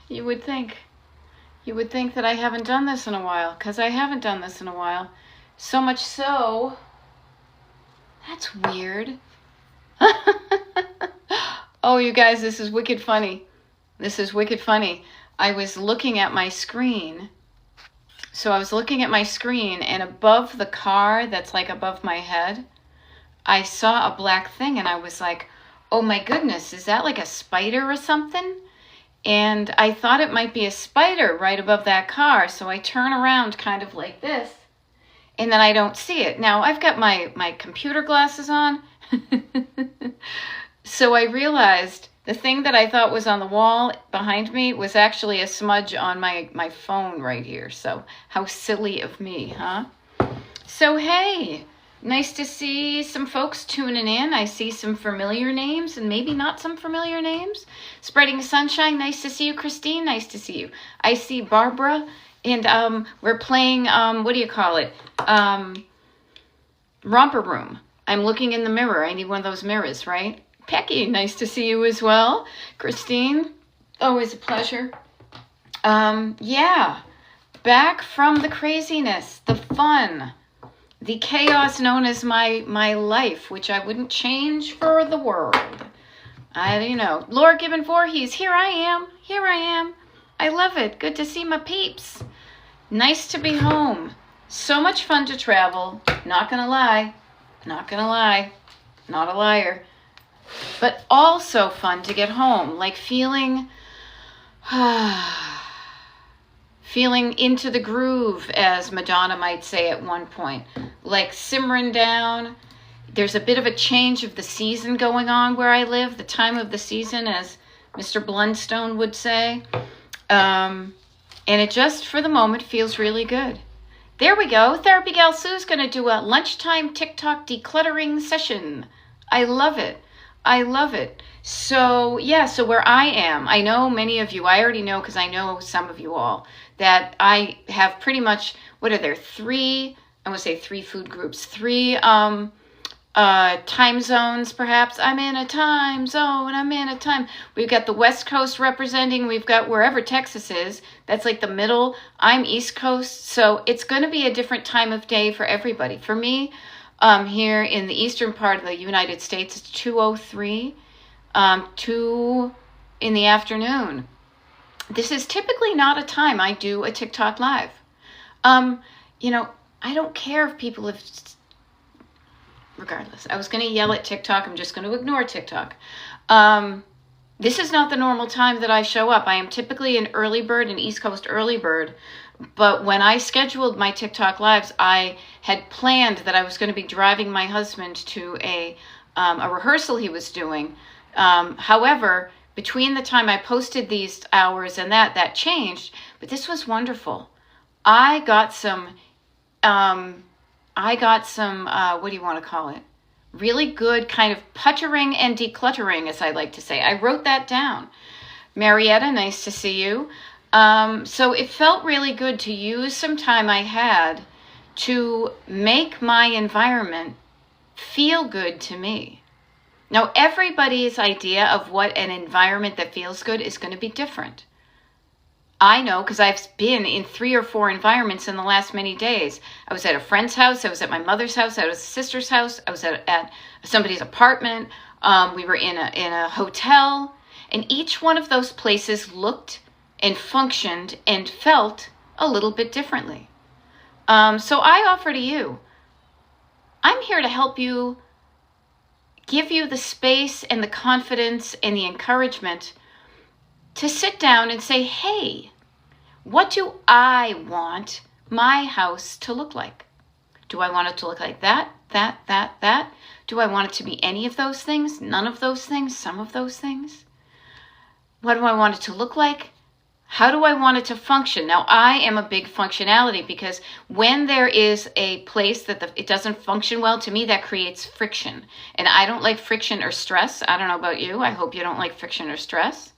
You would think. You would think that I haven't done this in a while, because I haven't done this in a while. So much so, that's weird. Oh, you guys, this is wicked funny. This is wicked funny. I was looking at my screen. So I was looking at my screen, and above the car that's like above my head, I saw a black thing, and I was like, oh my goodness, is that like a spider or something? And I thought it might be a spider right above that car. So I turn around kind of like this, and then I don't see it. Now I've got my computer glasses on. So I realized the thing that I thought was on the wall behind me was actually a smudge on my phone right here. So how silly of me, huh? So hey, nice to see some folks tuning in. I see some familiar names and maybe not some familiar names. Spreading Sunshine, nice to see you. Christine, nice to see you. I see Barbara, and we're playing, what do you call it? Romper Room. I'm looking in the mirror. I need one of those mirrors, right? Pecky, nice to see you as well. Christine, always a pleasure. Yeah, back from the craziness, the fun, the chaos known as my life, which I wouldn't change for the world. Laura Gibbon Voorhees, here I am. I love it. Good to see my peeps. Nice to be home. So much fun to travel. Not gonna lie. Not a liar. But also fun to get home, like feeling into the groove, as Madonna might say at one point, like simmering down. There's a bit of a change of the season going on where I live, the time of the season, as Mr. Blundstone would say. And it just, for the moment, feels really good. There we go. Therapy Gal Sue's going to do a lunchtime TikTok decluttering session. I love it. So, yeah, so where I am, I know many of you, I already know because I know some of you all, that I have pretty much, what are there, three food groups, three time zones, perhaps. I'm in a time zone. We've got the West Coast representing. We've got wherever Texas is. That's like the middle. I'm East Coast. So it's going to be a different time of day for everybody. For me, here in the eastern part of the United States, it's 2:03, 2 in the afternoon. This is typically not a time I do a TikTok live. I don't care if people have... Regardless, I was going to yell at TikTok. I'm just going to ignore TikTok. This is not the normal time that I show up. I am typically an early bird, an East Coast early bird. But when I scheduled my TikTok lives, I had planned that I was going to be driving my husband to a rehearsal he was doing. However, between the time I posted these hours and that changed. But this was wonderful. I got some, what do you want to call it? Really good kind of puttering and decluttering, as I like to say. I wrote that down. Marietta, nice to see you. So it felt really good to use some time I had to make my environment feel good to me. Now, everybody's idea of what an environment that feels good is going to be different. I know because I've been in 3 or 4 environments in the last many days. I was at a friend's house. I was at my mother's house. I was at a sister's house. I was at somebody's apartment. We were in a hotel. And each one of those places looked and functioned and felt a little bit differently. So I offer to you, I'm here to help you, give you the space and the confidence and the encouragement to sit down and say, hey, what do I want my house to look like? Do I want it to look like that? Do I want it to be any of those things? None of those things? Some of those things? What do I want it to look like? How do I want it to function? Now, I am a big functionality because when there is a place that it doesn't function well, to me, that creates friction. And I don't like friction or stress. I don't know about you. I hope you don't like friction or stress.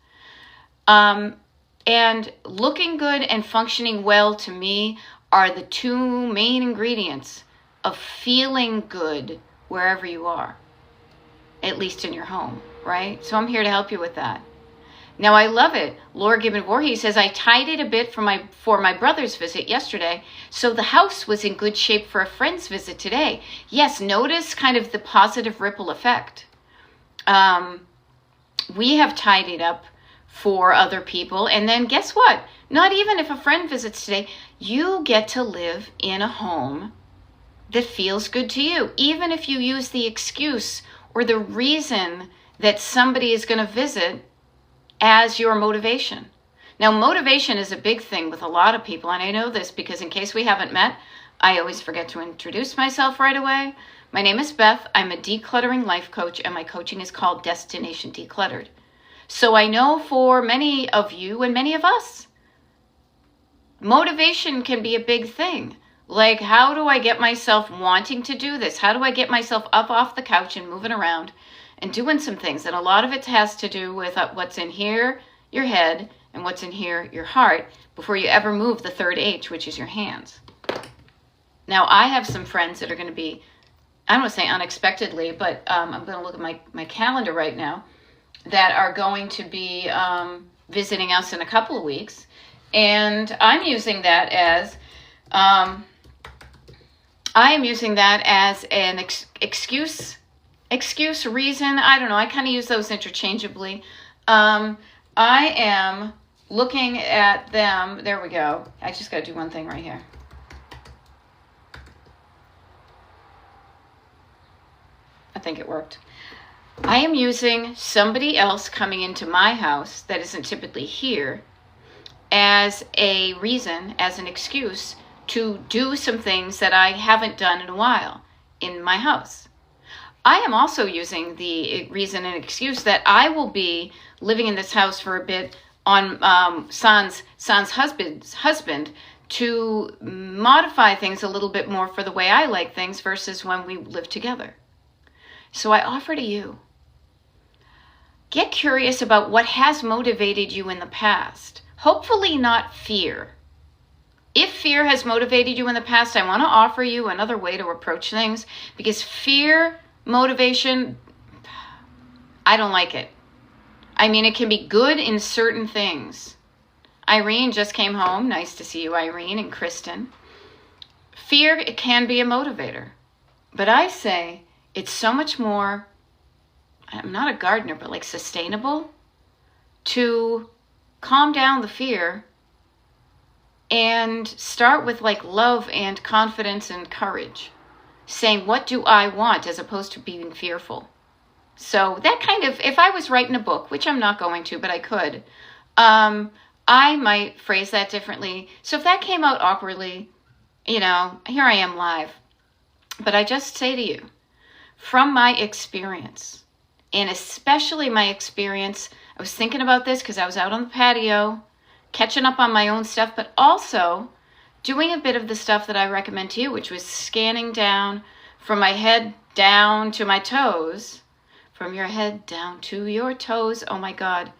And looking good and functioning well to me are the 2 main ingredients of feeling good wherever you are, at least in your home, right? So I'm here to help you with that. Now, I love it. Laura Gibbon Voorhees says, I tidied a bit for my brother's visit yesterday, so the house was in good shape for a friend's visit today. Yes, notice kind of the positive ripple effect. We have tidied up for other people, and then guess what? Not even if a friend visits today, you get to live in a home that feels good to you, even if you use the excuse or the reason that somebody is going to visit as your motivation. Now, motivation is a big thing with a lot of people, and I know this because in case we haven't met, I always forget to introduce myself right away. My name is Beth. I'm a decluttering life coach, and my coaching is called Destination Decluttered. So I know for many of you and many of us, motivation can be a big thing. Like, how do I get myself wanting to do this? How do I get myself up off the couch and moving around and doing some things? And a lot of it has to do with what's in here, your head, and what's in here, your heart, before you ever move the third H, which is your hands. Now, I have some friends that are going to be, I don't want to say unexpectedly, but I'm going to look at my calendar right now, that are going to be visiting us in a couple of weeks. And I'm using that as, an excuse, reason. I don't know. I kind of use those interchangeably. I am looking at them. There we go. I just got to do one thing right here. I think it worked. I am using somebody else coming into my house that isn't typically here as a reason, as an excuse to do some things that I haven't done in a while in my house. I am also using the reason and excuse that I will be living in this house for a bit on San's husband to modify things a little bit more for the way I like things versus when we live together. So I offer to you, get curious about what has motivated you in the past. Hopefully not fear. If fear has motivated you in the past, I want to offer you another way to approach things, because fear motivation, I don't like it. I mean, it can be good in certain things. Irene just came home. Nice to see you, Irene and Kristen. Fear, it can be a motivator. But I say it's so much more, I'm not a gardener, but like sustainable, to calm down the fear and start with like love and confidence and courage, saying, what do I want, as opposed to being fearful. So that kind of, if I was writing a book, which I'm not going to, but I could, I might phrase that differently. So if that came out awkwardly, here I am live. But I just say to you, from my experience, and especially my experience, I was thinking about this because I was out on the patio, catching up on my own stuff, but also doing a bit of the stuff that I recommend to you, which was scanning down from my head down to my toes, from your head down to your toes. Oh my God.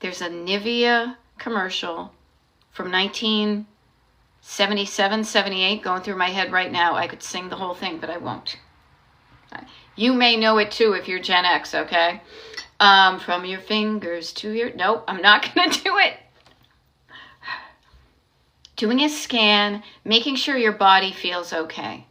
There's a Nivea commercial from 1977, 78 going through my head right now. I could sing the whole thing, but I won't. You may know it too if you're Gen X, okay? From your fingers to your... Nope, I'm not going to do it. Doing a scan, making sure your body feels okay.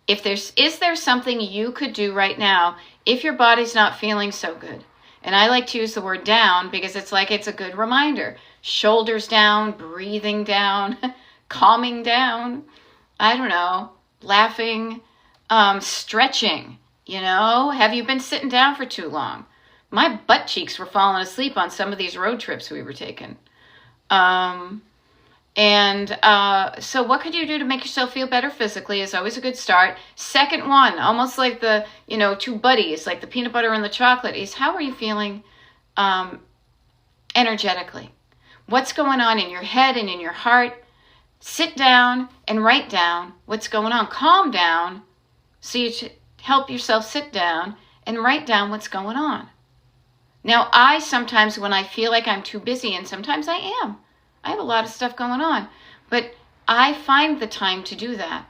Is there something you could do right now if your body's not feeling so good? And I like to use the word down because it's like it's a good reminder. Shoulders down, breathing down, calming down. I don't know, laughing, stretching. Have you been sitting down for too long? My butt cheeks were falling asleep on some of these road trips we were taking. So what could you do to make yourself feel better physically is always a good start. Second one, almost like the, two buddies, like the peanut butter and the chocolate, is how are you feeling energetically? What's going on in your head and in your heart? Sit down and write down what's going on. Calm down so you help yourself sit down and write down what's going on. Now, I sometimes, when I feel like I'm too busy, and sometimes I am, I have a lot of stuff going on, but I find the time to do that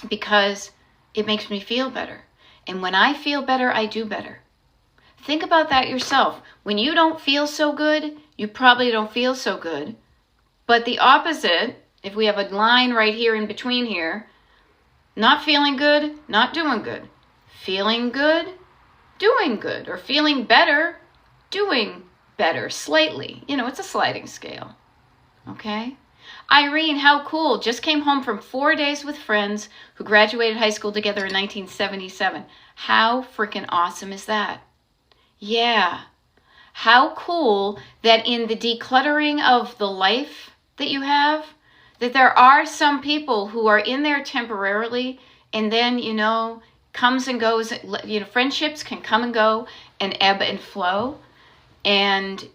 because it makes me feel better. And when I feel better, I do better. Think about that yourself. When you don't feel so good, you probably don't feel so good. But the opposite, if we have a line right here in between here, not feeling good, not doing good. Feeling good, doing good. Or feeling better, doing better, slightly. It's a sliding scale. Okay? Irene, how cool. Just came home from 4 days with friends who graduated high school together in 1977. How freaking awesome is that? Yeah. How cool that in the decluttering of the life that you have, that there are some people who are in there temporarily, and then, comes and goes. Friendships can come and go and ebb and flow. And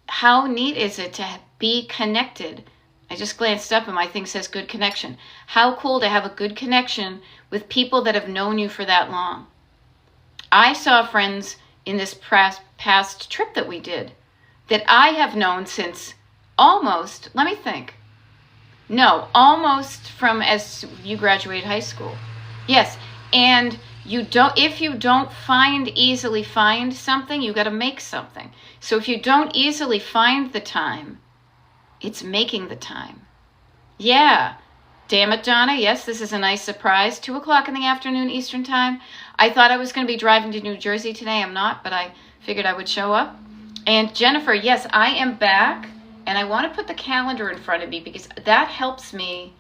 how neat is it to be connected? I just glanced up and my thing says good connection. How cool to have a good connection with people that have known you for that long. I saw friends in this past trip that we did that I have known since almost from as you graduated high school. Yes, and if you don't easily find something, you got to make something. So if you don't easily find the time, it's making the time. Yeah. Damn it, Donna. Yes, this is a nice surprise. 2 o'clock in the afternoon Eastern time. I thought I was going to be driving to New Jersey today. I'm not, but I figured I would show up. And Jennifer, yes, I am back. And I want to put the calendar in front of me because that helps me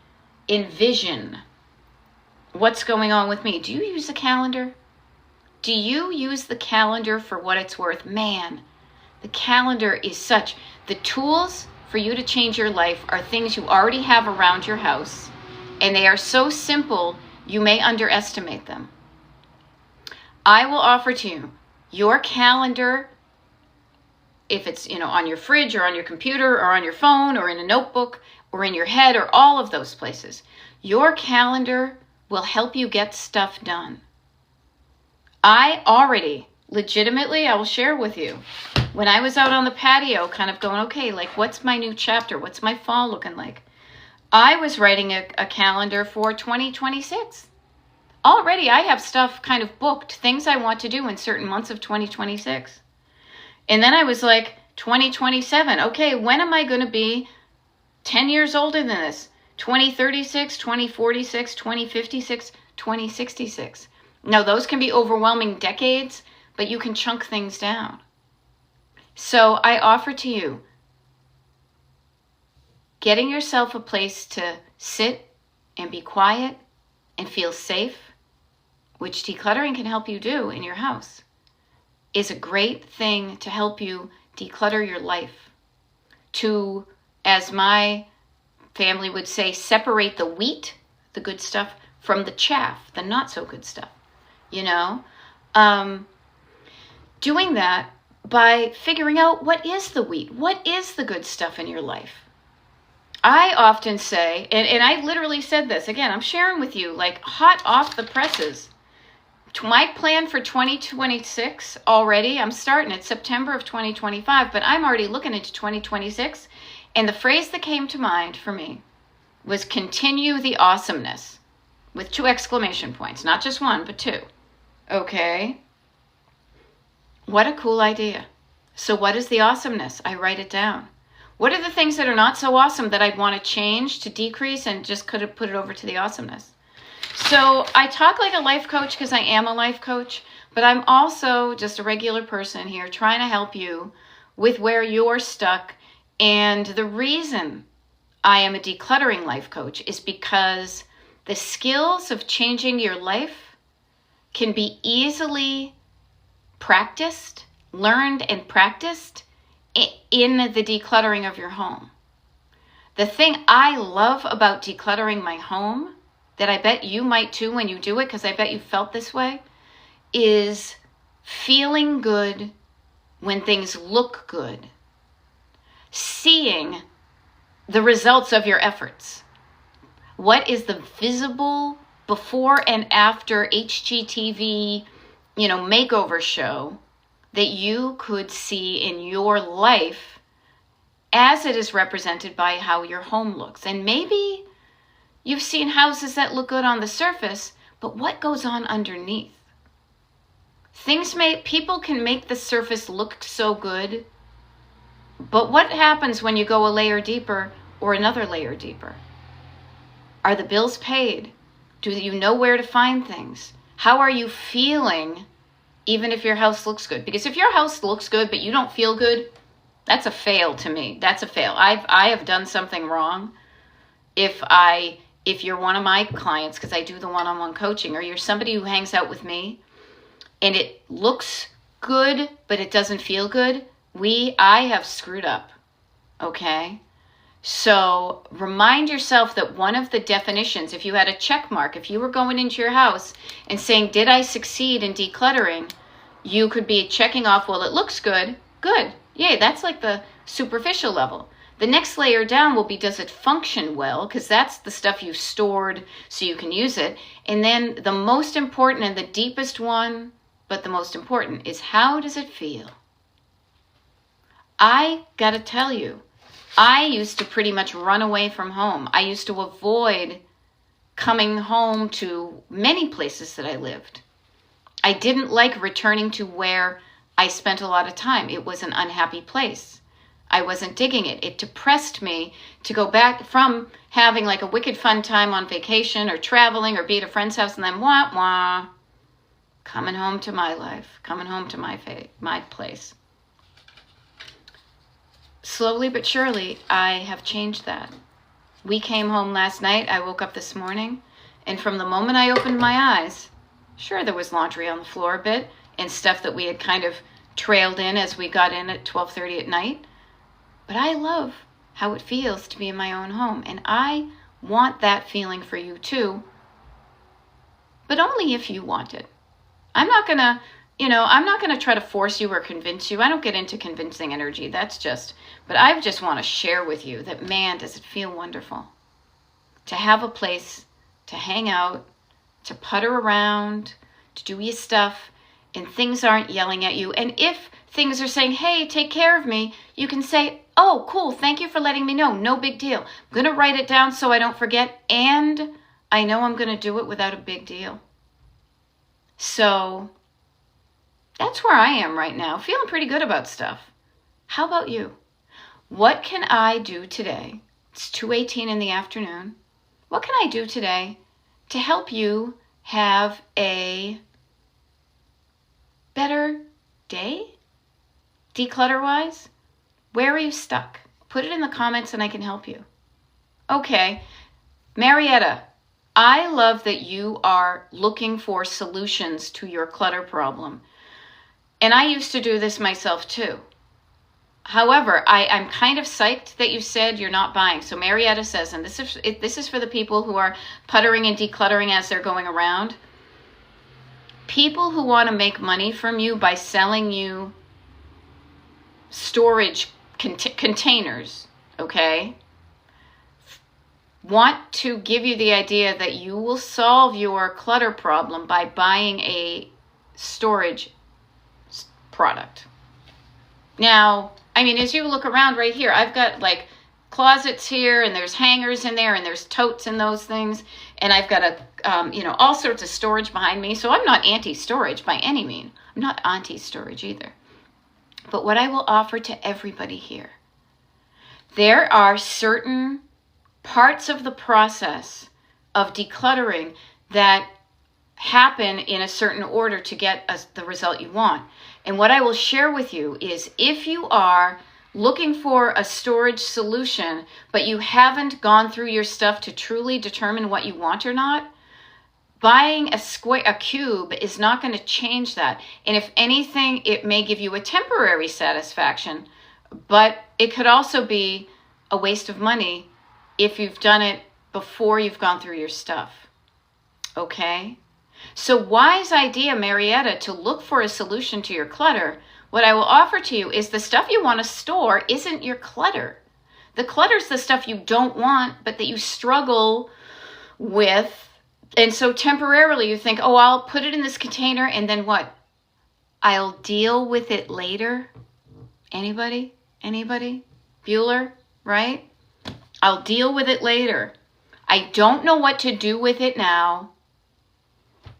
envision what's going on with me. Do you use a calendar? Do you use the calendar for what it's worth? Man, the calendar is the tools for you to change your life are things you already have around your house, and they are so simple you may underestimate them. I will offer to you your calendar, if it's on your fridge or on your computer or on your phone or in a notebook or in your head or all of those places. Your calendar will help you get stuff done. I will share with you, when I was out on the patio kind of going, okay, what's my new chapter? What's my fall looking like? I was writing a calendar for 2026. Already I have stuff kind of booked, things I want to do in certain months of 2026. And then I was like, 2027, okay, when am I going to be 10 years older than this? 2036, 2046, 2056, 2066. Now, those can be overwhelming decades, but you can chunk things down. So I offer to you, getting yourself a place to sit and be quiet and feel safe, which decluttering can help you do in your house, is a great thing to help you declutter your life. To, as my family would say, separate the wheat, the good stuff, from the chaff, the not so good stuff. Doing that by figuring out what is the wheat, what is the good stuff in your life. I often say, and I literally said this, again, I'm sharing with you hot off the presses. My plan for 2026 already, I'm starting at September of 2025, but I'm already looking into 2026. And the phrase that came to mind for me was continue the awesomeness with 2 exclamation points, not just 1, but 2. Okay. What a cool idea. So what is the awesomeness? I write it down. What are the things that are not so awesome that I'd want to change, to decrease, and just could have put it over to the awesomeness? So I talk like a life coach because I am a life coach, but I'm also just a regular person here trying to help you with where you're stuck. And the reason I am a decluttering life coach is because the skills of changing your life can be easily practiced, learned and practiced in the decluttering of your home. The thing I love about decluttering my home, that I bet you might too when you do it, because I bet you felt this way, is feeling good when things look good. Seeing the results of your efforts. What is the visible before and after HGTV, makeover show that you could see in your life as it is represented by how your home looks? And maybe you've seen houses that look good on the surface, but what goes on underneath? People can make the surface look so good, but what happens when you go a layer deeper or another layer deeper? Are the bills paid? Do you know where to find things? How are you feeling, even if your house looks good? Because if your house looks good but you don't feel good, that's a fail to me. That's a fail. I have done something wrong. If you're one of my clients, because I do the one-on-one coaching, or you're somebody who hangs out with me and it looks good but it doesn't feel good, I have screwed up. Okay? So remind yourself that one of the definitions, if you had a check mark, if you were going into your house and saying, did I succeed in decluttering? You could be checking off, well, it looks good. Good. Yay, that's like the superficial level. The next layer down will be, does it function well? Because that's the stuff you've stored so you can use it. And then the most important and the deepest one, but the most important, is how does it feel? I got to tell you, I used to pretty much run away from home. I used to avoid coming home to many places that I lived. I didn't like returning to where I spent a lot of time. It was an unhappy place. I wasn't digging it. It depressed me to go back from having like a wicked fun time on vacation or traveling or be at a friend's house and then wah, coming home to my life, coming home to my place. Slowly but surely, I have changed that. We came home last night. I woke up this morning, and from the moment I opened my eyes, sure, there was laundry on the floor a bit and stuff that we had kind of trailed in as we got in at 12:30 at night. But I love how it feels to be in my own home, and I want that feeling for you too, but only if you want it. I'm not going to try to force you or convince you. I don't get into convincing energy. But I just want to share with you that, man, does it feel wonderful to have a place to hang out, to putter around, to do your stuff, and things aren't yelling at you. And if things are saying, hey, take care of me, you can say, oh, cool, thank you for letting me know. No big deal. I'm going to write it down so I don't forget, and I know I'm going to do it without a big deal. So that's where I am right now, feeling pretty good about stuff. How about you? What can I do today? It's 2:18 in the afternoon. What can I do today to help you have a better day? Declutter-wise? Where are you stuck? Put it in the comments and I can help you. Okay, Marietta, I love that you are looking for solutions to your clutter problem. And I used to do this myself too. However, I'm kind of psyched that you said you're not buying. So Marietta says, and this is for the people who are puttering and decluttering as they're going around. People who want to make money from you by selling you storage containers, okay, want to give you the idea that you will solve your clutter problem by buying a storage product. Now, I mean, as you look around right here, I've got like closets here, and there's hangers in there, and there's totes in those things, and I've got all sorts of storage behind me. So I'm not anti-storage by any means. I'm not anti-storage either. But what I will offer to everybody here, there are certain parts of the process of decluttering that happen in a certain order to get the result you want. And what I will share with you is, if you are looking for a storage solution, but you haven't gone through your stuff to truly determine what you want or not, buying a cube is not going to change that. And if anything, it may give you a temporary satisfaction, but it could also be a waste of money if you've done it before you've gone through your stuff. Okay? So wise idea, Marietta, to look for a solution to your clutter. What I will offer to you is the stuff you want to store isn't your clutter. The clutter's the stuff you don't want, but that you struggle with. And so temporarily you think, oh, I'll put it in this container, and then what? I'll deal with it later. Anybody? Bueller, right? I'll deal with it later. I don't know what to do with it now.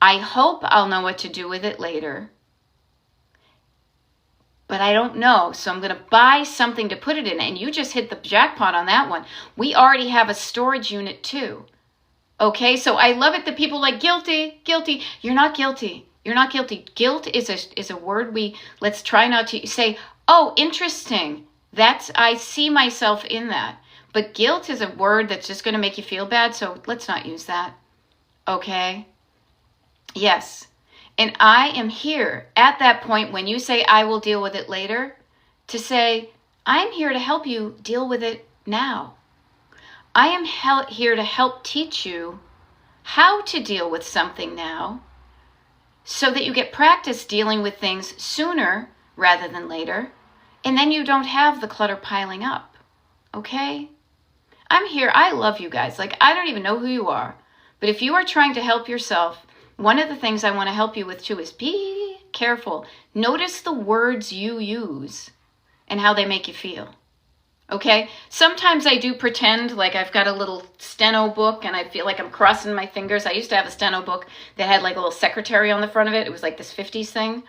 I hope I'll know what to do with it later. but I don't know. So I'm going to buy something to put it in. And you just hit the jackpot on that one. We already have a storage unit too. Okay, so I love it that people like guilty, guilty. You're not guilty. You're not guilty. Guilt is a word let's try not to say, oh, interesting. I see myself in that. But guilt is a word that's just going to make you feel bad, so let's not use that. Okay? Yes. And I am here at that point when you say, I will deal with it later, to say, I'm here to help you deal with it now. I am here to help teach you how to deal with something now so that you get practice dealing with things sooner rather than later, and then you don't have the clutter piling up. Okay? I'm here. I love you guys. Like, I don't even know who you are. But if you are trying to help yourself, one of the things I want to help you with too is be careful. Notice the words you use and how they make you feel. Okay? Sometimes I do pretend like I've got a little steno book and I feel like I'm crossing my fingers. I used to have a steno book that had like a little secretary on the front of it. It was like this 50s thing.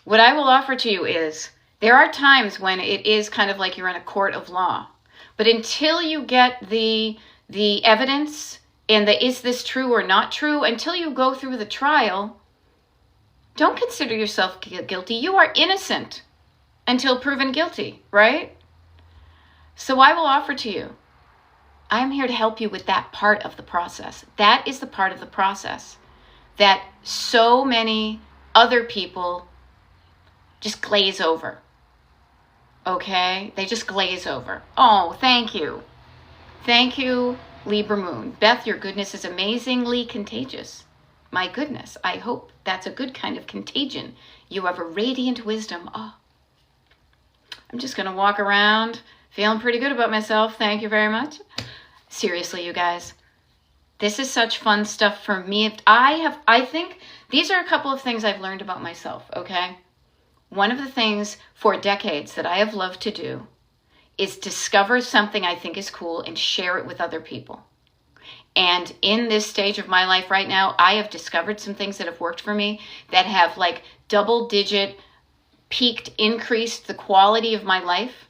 What I will offer to you is there are times when it is kind of like you're in a court of law. But until you get the evidence and is this true or not true, until you go through the trial, don't consider yourself guilty. You are innocent until proven guilty, right? So I will offer to you, I'm here to help you with that part of the process. That is the part of the process that so many other people just glaze over. Okay? They just glaze over. Oh, thank you. Thank you, Libra Moon. Beth, your goodness is amazingly contagious. My goodness, I hope that's a good kind of contagion. You have a radiant wisdom. Oh, I'm just going to walk around feeling pretty good about myself. Thank you very much. Seriously, you guys, this is such fun stuff for me. I think these are a couple of things I've learned about myself, okay? One of the things for decades that I have loved to do is discover something I think is cool and share it with other people. And in this stage of my life right now, I have discovered some things that have worked for me that have like double-digit increased the quality of my life,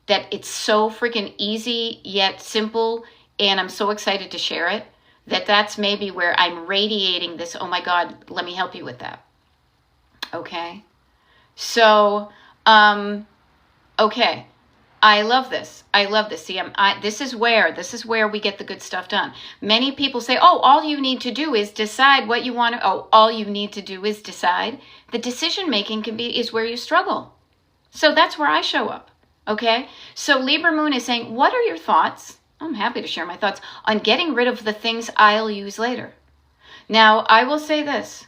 that it's so freaking easy yet simple, and I'm so excited to share it, that's maybe where I'm radiating this, oh my God, let me help you with that. Okay? So, okay, I love this. I love this. See, this is where we get the good stuff done. Many people say, oh, all you need to do is decide what you want to, all you need to do is decide. The decision making is where you struggle. So that's where I show up. Okay. So Libra Moon is saying, what are your thoughts? I'm happy to share my thoughts on getting rid of the things I'll use later. Now, I will say this.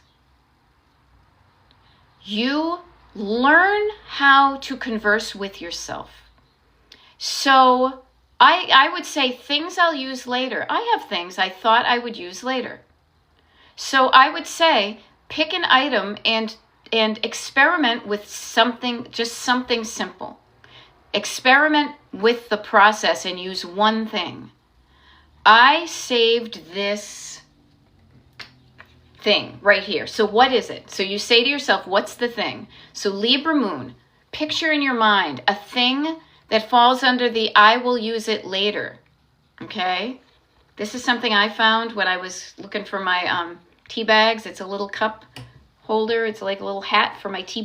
You learn how to converse with yourself. So I would say things I'll use later. I have things I thought I would use later. So I would say pick an item and experiment with something, just something simple. Experiment with the process and use one thing. I saved this thing right here. So what is it? So you say to yourself, what's the thing? So Libra Moon, picture in your mind a thing that falls under the I will use it later. Okay? This is something I found when I was looking for my tea bags. It's a little cup holder. It's like a little hat for my tea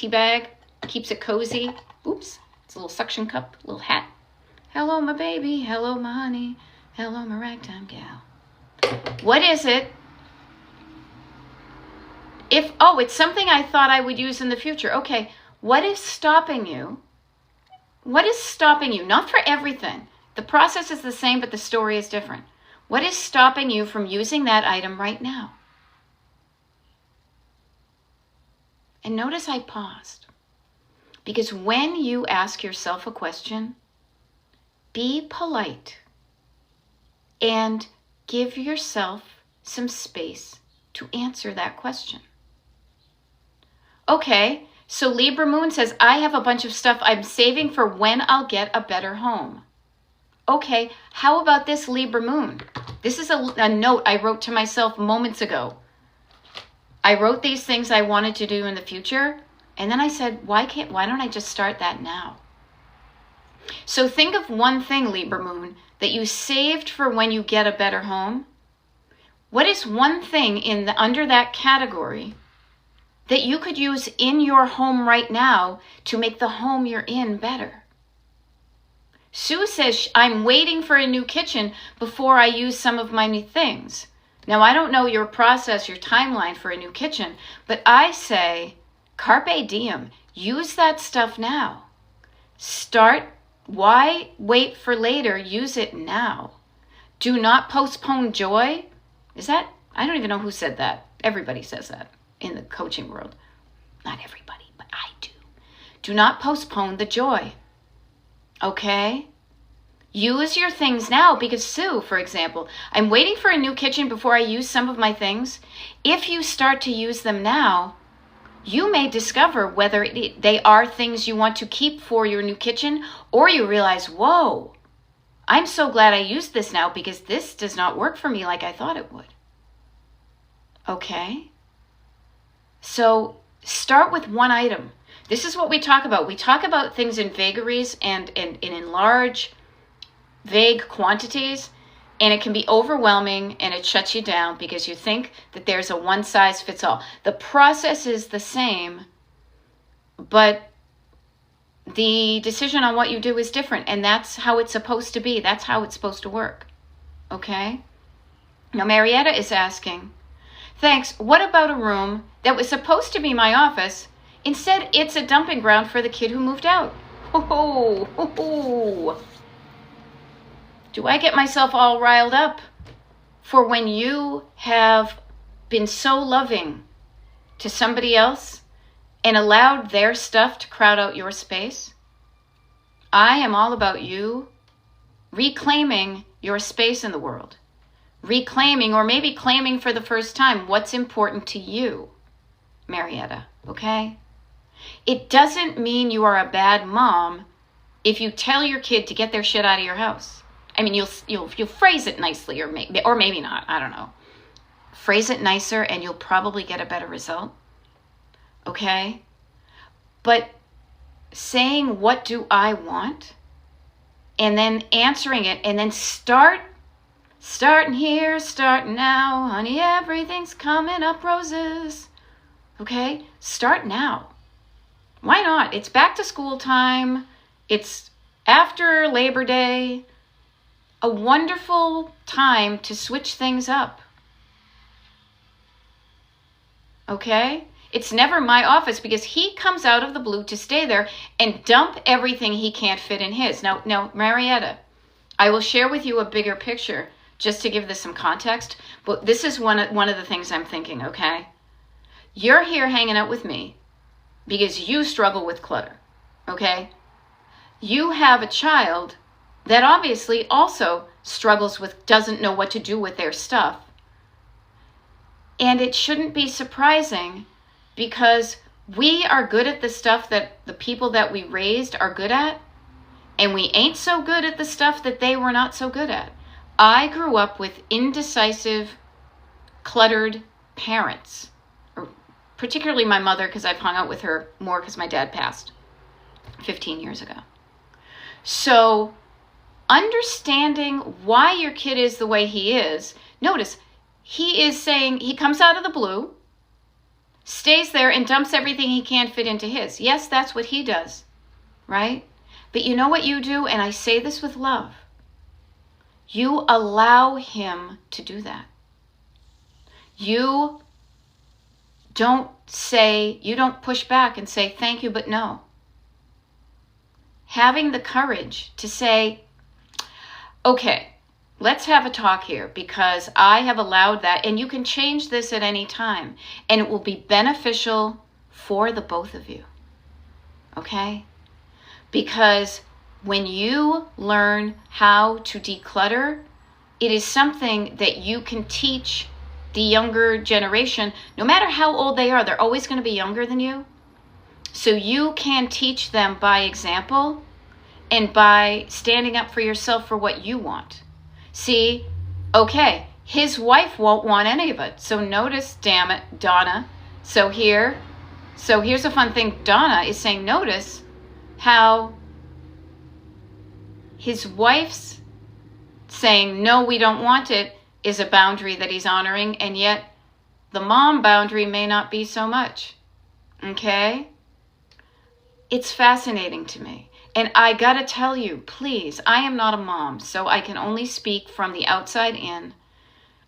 bag. Keeps it cozy. Oops. It's a little suction cup, little hat. Hello, my baby. Hello, my honey. Hello, my ragtime gal. What is it? It's something I thought I would use in the future. Okay, what is stopping you? What is stopping you? Not for everything. The process is the same, but the story is different. What is stopping you from using that item right now? And notice I paused. Because when you ask yourself a question, be polite and give yourself some space to answer that question. Okay, so Libra Moon says, I have a bunch of stuff I'm saving for when I'll get a better home. Okay, how about this Libra Moon? This is a note I wrote to myself moments ago. I wrote these things I wanted to do in the future. And then I said, why don't I just start that now? So think of one thing, Libra Moon, that you saved for when you get a better home. What is one thing under that category that you could use in your home right now to make the home you're in better? Sue says, I'm waiting for a new kitchen before I use some of my new things. Now, I don't know your process, your timeline for a new kitchen, but I say, carpe diem, use that stuff now. Start. Why wait for later? Use it now. Do not postpone joy. I don't even know who said that. Everybody says that in the coaching world. Not everybody, but I do. Do not postpone the joy. Okay? Use your things now, because Sue, for example, I'm waiting for a new kitchen before I use some of my things. If you start to use them now, you may discover whether they are things you want to keep for your new kitchen, or you realize, whoa, I'm so glad I used this now because this does not work for me like I thought it would. Okay? So start with one item. This is what we talk about. We talk about things in vagaries and in large, vague quantities, and it can be overwhelming and it shuts you down because you think that there's a one size fits all. The process is the same, but the decision on what you do is different, and that's how it's supposed to be. That's how it's supposed to work. Okay? Now, Marietta is asking, thanks, what about a room that was supposed to be my office? Instead, it's a dumping ground for the kid who moved out. Do I get myself all riled up? For when you have been so loving to somebody else and allowed their stuff to crowd out your space, I am all about you reclaiming your space in the world. Reclaiming, or maybe claiming for the first time, what's important to you, Marietta, okay? It doesn't mean you are a bad mom if you tell your kid to get their shit out of your house. I mean, you'll phrase it nicely, or maybe not, I don't know. Phrase it nicer and you'll probably get a better result, okay? But saying, what do I want? And then answering it, and then starting here, starting now, honey, everything's coming up roses. Okay? Start now. Why not? It's back to school time. It's after Labor Day. A wonderful time to switch things up. Okay? It's never my office because he comes out of the blue to stay there and dump everything he can't fit in his. Now, Marietta, I will share with you a bigger picture just to give this some context, but this is one of the things I'm thinking, okay? You're here hanging out with me because you struggle with clutter, okay? You have a child that obviously also struggles with, doesn't know what to do with their stuff. And it shouldn't be surprising because we are good at the stuff that the people that we raised are good at, and we ain't so good at the stuff that they were not so good at. I grew up with indecisive, cluttered parents, or particularly my mother, because I've hung out with her more because my dad passed 15 years ago. So understanding why your kid is the way he is, notice, he is saying, he comes out of the blue, stays there and dumps everything he can't fit into his. Yes, that's what he does, right? But you know what you do? And I say this with love. You allow him to do that. You don't push back and say, thank you, but no. Having the courage to say, okay, let's have a talk here because I have allowed that, and you can change this at any time, and it will be beneficial for the both of you, okay? Because when you learn how to declutter, it is something that you can teach the younger generation. No matter how old they are, they're always going to be younger than you. So you can teach them by example and by standing up for yourself for what you want. See, okay, his wife won't want any of it. So notice, damn it, Donna. So here, So here's a fun thing. Donna is saying, notice how his wife's saying, no, we don't want it, is a boundary that he's honoring, and yet the mom boundary may not be so much. Okay? It's fascinating to me. And I gotta tell you, please, I am not a mom, so I can only speak from the outside in.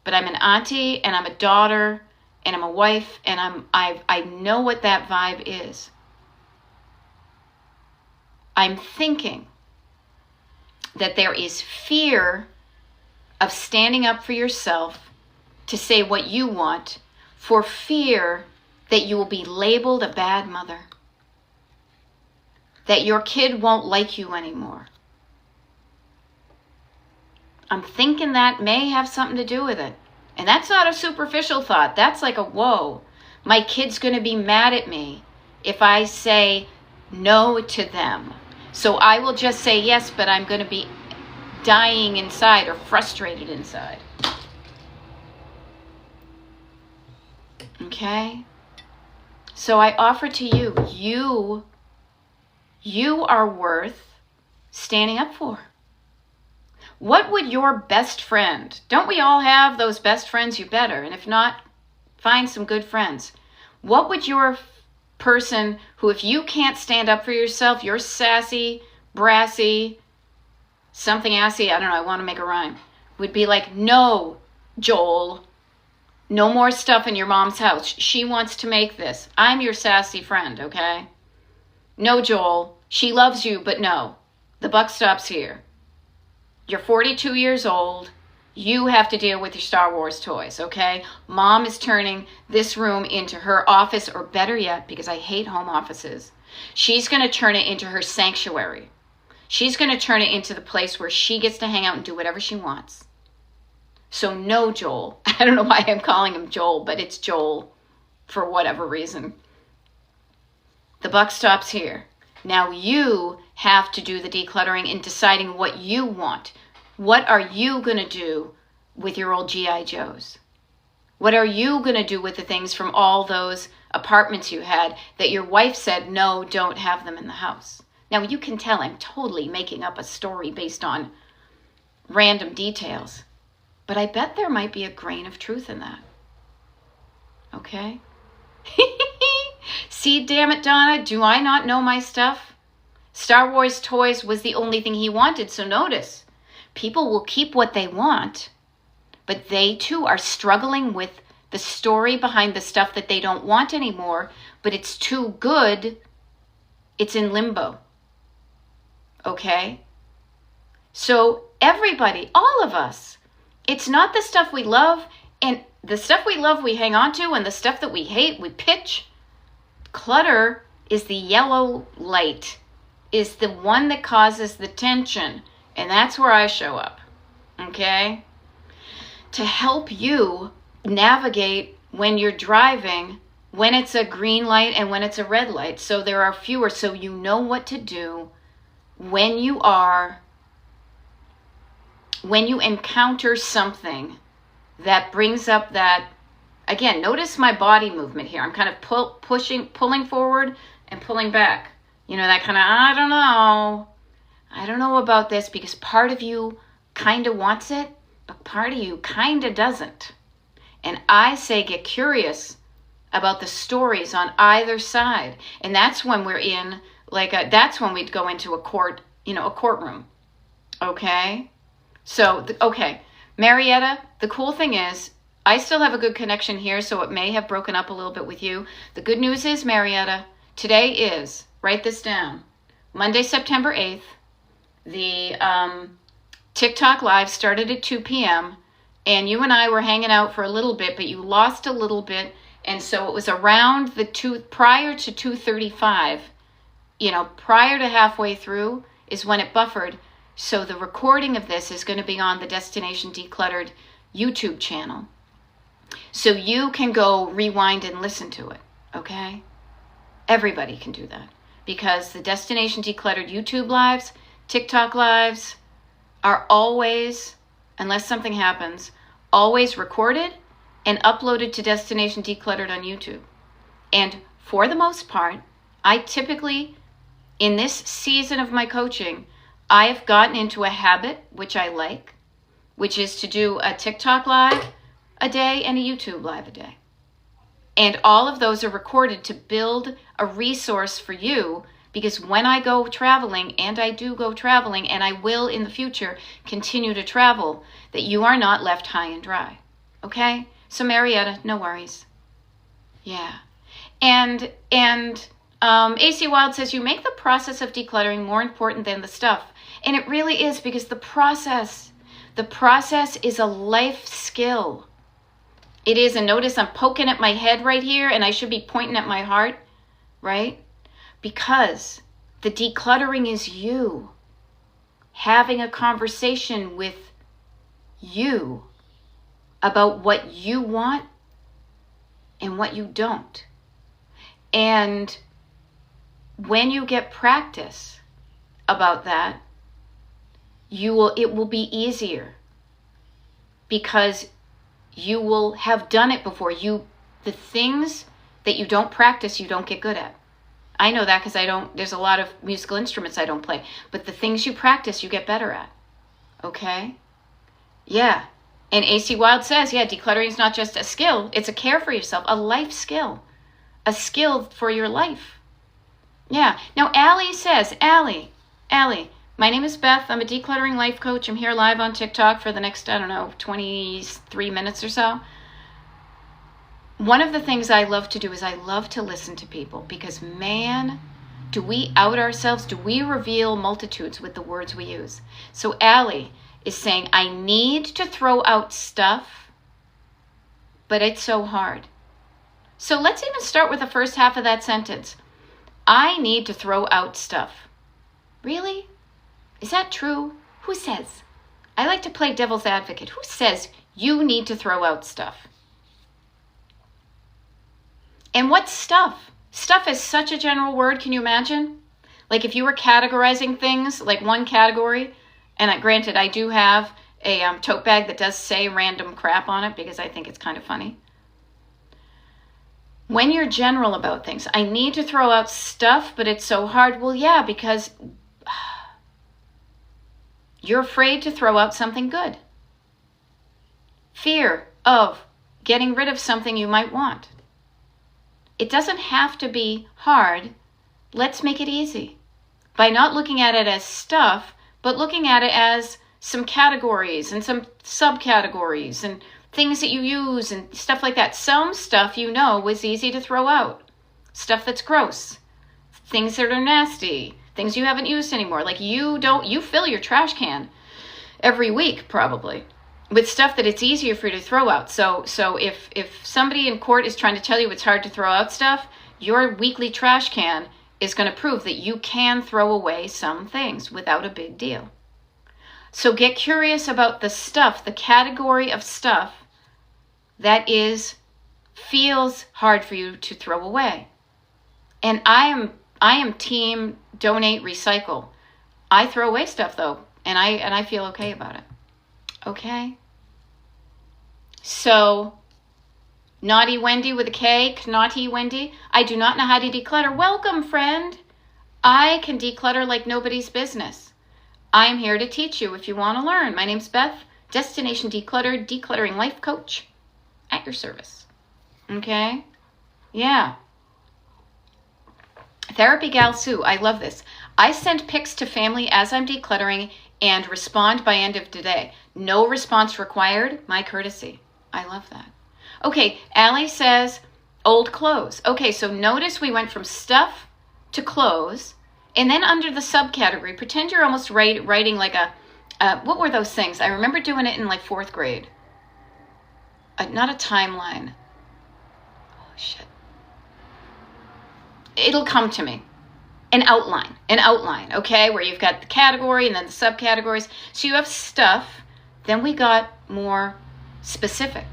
But I'm an auntie, and I'm a daughter, and I'm a wife, and I know what that vibe is. I'm thinking that there is fear of standing up for yourself to say what you want, for fear that you will be labeled a bad mother, that your kid won't like you anymore. I'm thinking that may have something to do with it. And that's not a superficial thought. That's like a, whoa, my kid's going to be mad at me if I say no to them. So I will just say yes, but I'm going to be dying inside or frustrated inside. Okay? So I offer to you, you are worth standing up for. What would your best friend, don't we all have those best friends? You better. And if not, find some good friends. What would your person who, if you can't stand up for yourself, you're sassy, brassy, something assy, I don't know, I want to make a rhyme, would be like, no, Joel, no more stuff in your mom's house. She wants to make this. I'm your sassy friend, okay? No, Joel, she loves you, but no, the buck stops here. You're 42 years old. You have to deal with your Star Wars toys, okay? Mom is turning this room into her office, or better yet, because I hate home offices, she's going to turn it into her sanctuary. She's going to turn it into the place where she gets to hang out and do whatever she wants. So no, Joel. I don't know why I'm calling him Joel, but it's Joel for whatever reason. The buck stops here. Now you have to do the decluttering and deciding what you want. What are you going to do with your old G.I. Joes? What are you going to do with the things from all those apartments you had that your wife said, no, don't have them in the house? Now you can tell I'm totally making up a story based on random details, but I bet there might be a grain of truth in that. Okay? See, damn it, Donna, do I not know my stuff? Star Wars toys was the only thing he wanted, so notice, people will keep what they want, but they too are struggling with the story behind the stuff that they don't want anymore, but it's too good, it's in limbo. Okay? So everybody, all of us, it's not the stuff we love, and the stuff we love we hang on to, and the stuff that we hate we pitch. Clutter is the yellow light, is the one that causes the tension, and that's where I show up, okay? To help you navigate when you're driving, when it's a green light and when it's a red light, so there are fewer, so you know what to do when you encounter something that brings up that. Again, notice my body movement here. I'm kind of pulling forward and pulling back. You know, that kind of, I don't know about this, because part of you kind of wants it, but part of you kind of doesn't. And I say get curious about the stories on either side. And that's when we're in, that's when we'd go into a courtroom. Okay? So, Marietta, the cool thing is, I still have a good connection here, so it may have broken up a little bit with you. The good news is, Marietta, today is, write this down, Monday, September 8th. The TikTok Live started at 2 p.m., and you and I were hanging out for a little bit, but you lost a little bit, and so it was around prior to 2:35, prior to halfway through is when it buffered. So the recording of this is going to be on the Destination Decluttered YouTube channel. So you can go rewind and listen to it, okay? Everybody can do that, because the Destination Decluttered YouTube lives, TikTok lives are always, unless something happens, always recorded and uploaded to Destination Decluttered on YouTube. And for the most part, I typically, in this season of my coaching, I've gotten into a habit, which I like, which is to do a TikTok live a day and a YouTube live a day. And all of those are recorded to build a resource for you, because when I go traveling, and I do go traveling, and I will in the future continue to travel, that you are not left high and dry. Okay? So Marietta, no worries. Yeah. And AC Wild says, you make the process of decluttering more important than the stuff. And it really is, because the process is a life skill. It is. And notice I'm poking at my head right here, and I should be pointing at my heart, right? Because the decluttering is you having a conversation with you about what you want and what you don't. And when you get practice about that, it will be easier, because you will have done it before. The things that you don't practice, you don't get good at. I know that because there's a lot of musical instruments I don't play, but the things you practice, you get better at. Okay? Yeah. And AC Wild says, yeah, decluttering is not just a skill, it's a care for yourself, a life skill, a skill for your life. Yeah. Now, Allie says, Allie, my name is Beth. I'm a decluttering life coach. I'm here live on TikTok for the next, 23 minutes or so. One of the things I love to do is I love to listen to people, because, man, do we out ourselves? Do we reveal multitudes with the words we use? So Allie is saying, I need to throw out stuff, but it's so hard. So let's even start with the first half of that sentence. I need to throw out stuff. Really? Is that true? Who says? I like to play devil's advocate. Who says you need to throw out stuff? And what's stuff? Stuff is such a general word. Can you imagine? Like if you were categorizing things, like one category, and granted, I do have a tote bag that does say random crap on it, because I think it's kind of funny. When you're general about things, I need to throw out stuff, but it's so hard. Well, yeah, because you're afraid to throw out something good. Fear of getting rid of something you might want. It doesn't have to be hard. Let's make it easy by not looking at it as stuff, but looking at it as some categories and some subcategories and things that you use and stuff like that. Some stuff is easy to throw out. Stuff that's gross. Things that are nasty. Things you haven't used anymore. Like you fill your trash can every week probably with stuff that it's easier for you to throw out. So if somebody in court is trying to tell you it's hard to throw out stuff, your weekly trash can is going to prove that you can throw away some things without a big deal. So get curious about the stuff, the category of stuff that feels hard for you to throw away. And I am team donate, recycle. I throw away stuff though, and I feel okay about it. Okay? So, Naughty Wendy with a K, Naughty Wendy. I do not know how to declutter. Welcome, friend. I can declutter like nobody's business. I'm here to teach you if you want to learn. My name's Beth, Destination Declutter, Decluttering Life Coach, at your service. Okay? Yeah. Therapy Gal Sue, I love this. I send pics to family as I'm decluttering and respond by end of today. No response required, my courtesy. I love that. Okay, Allie says old clothes. Okay, so notice we went from stuff to clothes, and then under the subcategory, pretend you're almost writing like what were those things? I remember doing it in like 4th grade. Not a timeline. Oh, shit. It'll come to me. An outline, okay, where you've got the category and then the subcategories. So you have stuff, then we got more specific.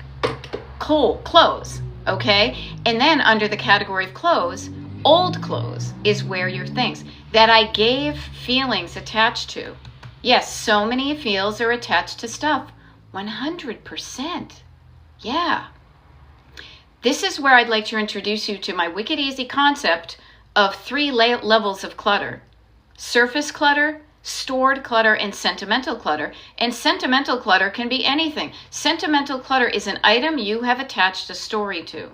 Clothes, okay? And then under the category of clothes, old clothes is where your things that I gave feelings attached to. Yes, so many feels are attached to stuff. 100%. Yeah. This is where I'd like to introduce you to my wicked easy concept of 3 levels of clutter. Surface clutter, stored clutter, and sentimental clutter. And sentimental clutter can be anything. Sentimental clutter is an item you have attached a story to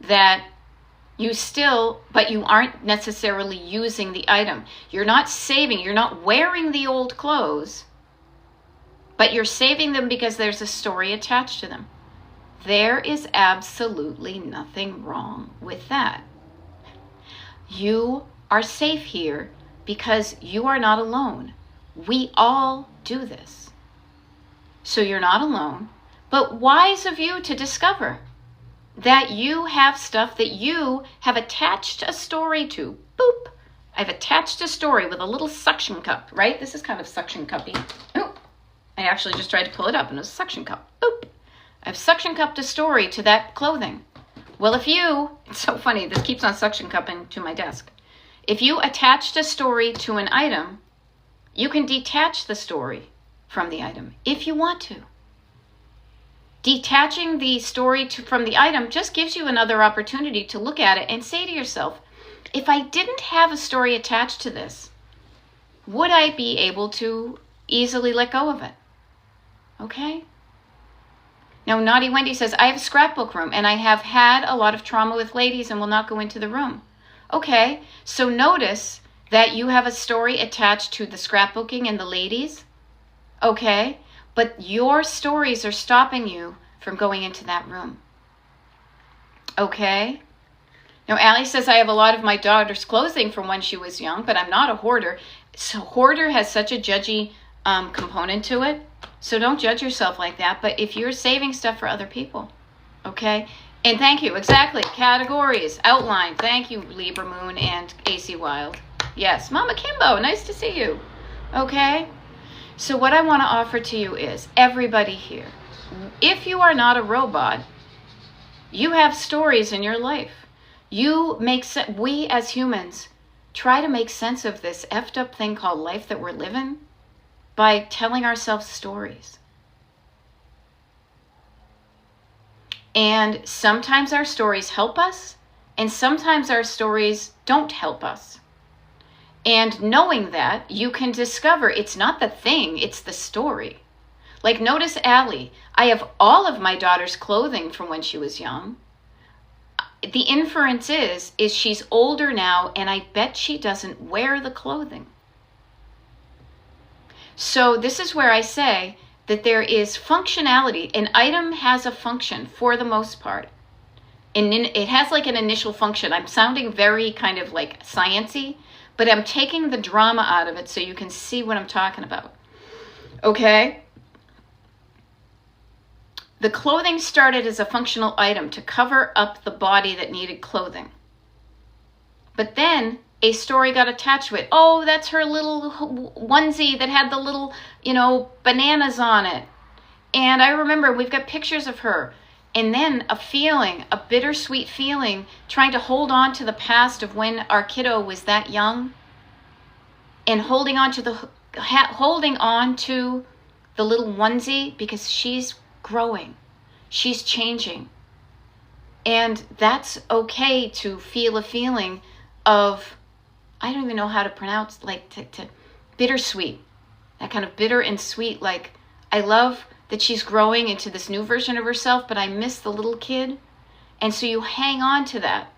that you still, but you aren't necessarily using the item. You're not saving, you're not wearing the old clothes, but you're saving them because there's a story attached to them. There is absolutely nothing wrong with that. You are safe here because you are not alone. We all do this. So you're not alone, but wise of you to discover that you have stuff that you have attached a story to. Boop. I've attached a story with a little suction cup, right? This is kind of suction cuppy. Oh, I actually just tried to pull it up and it was a suction cup. Boop. I've suction cupped a story to that clothing. Well, it's so funny, this keeps on suction cupping to my desk. If you attached a story to an item, you can detach the story from the item if you want to. Detaching the story from the item just gives you another opportunity to look at it and say to yourself, if I didn't have a story attached to this, would I be able to easily let go of it? Okay? Now, Naughty Wendy says, I have a scrapbook room and I have had a lot of trauma with ladies and will not go into the room. Okay, so notice that you have a story attached to the scrapbooking and the ladies. Okay, but your stories are stopping you from going into that room. Okay? Now, Allie says, I have a lot of my daughter's clothing from when she was young, but I'm not a hoarder. So hoarder has such a judgy component to it. So don't judge yourself like that. But if you're saving stuff for other people, okay? And thank you. Exactly. Categories. Outline. Thank you, Libra Moon and AC Wild. Yes. Mama Kimbo, nice to see you. Okay? So what I want to offer to you is, everybody here, if you are not a robot, you have stories in your life. We as humans try to make sense of this effed up thing called life that we're living by telling ourselves stories. And sometimes our stories help us, and sometimes our stories don't help us. And knowing that, you can discover it's not the thing, it's the story. Like, notice Allie. I have all of my daughter's clothing from when she was young. The inference is she's older now, and I bet she doesn't wear the clothing. So this is where I say that there is functionality. An item has a function for the most part. And it has like an initial function. I'm sounding very kind of like science-y, but I'm taking the drama out of it so you can see what I'm talking about. Okay? The clothing started as a functional item to cover up the body that needed clothing. But then a story got attached to it. Oh, that's her little onesie that had the little, bananas on it. And I remember we've got pictures of her. And then a feeling, a bittersweet feeling, trying to hold on to the past of when our kiddo was that young. And holding on to the little onesie because she's growing. She's changing. And that's okay to feel a feeling of, I don't even know how to pronounce, like to bittersweet. That kind of bitter and sweet, like, I love that she's growing into this new version of herself, but I miss the little kid. And so you hang on to that,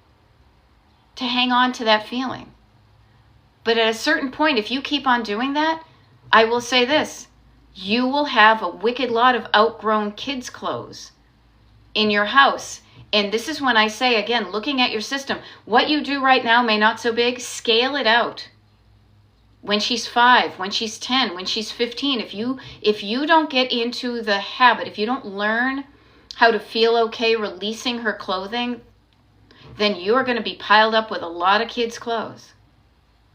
to hang on to that feeling. But at a certain point, if you keep on doing that, I will say this, you will have a wicked lot of outgrown kids' clothes in your house. And this is when I say, again, looking at your system, what you do right now may not so big, scale it out. When she's 5, when she's 10, when she's 15, if you don't get into the habit, if you don't learn how to feel okay releasing her clothing, then you're going to be piled up with a lot of kids' clothes.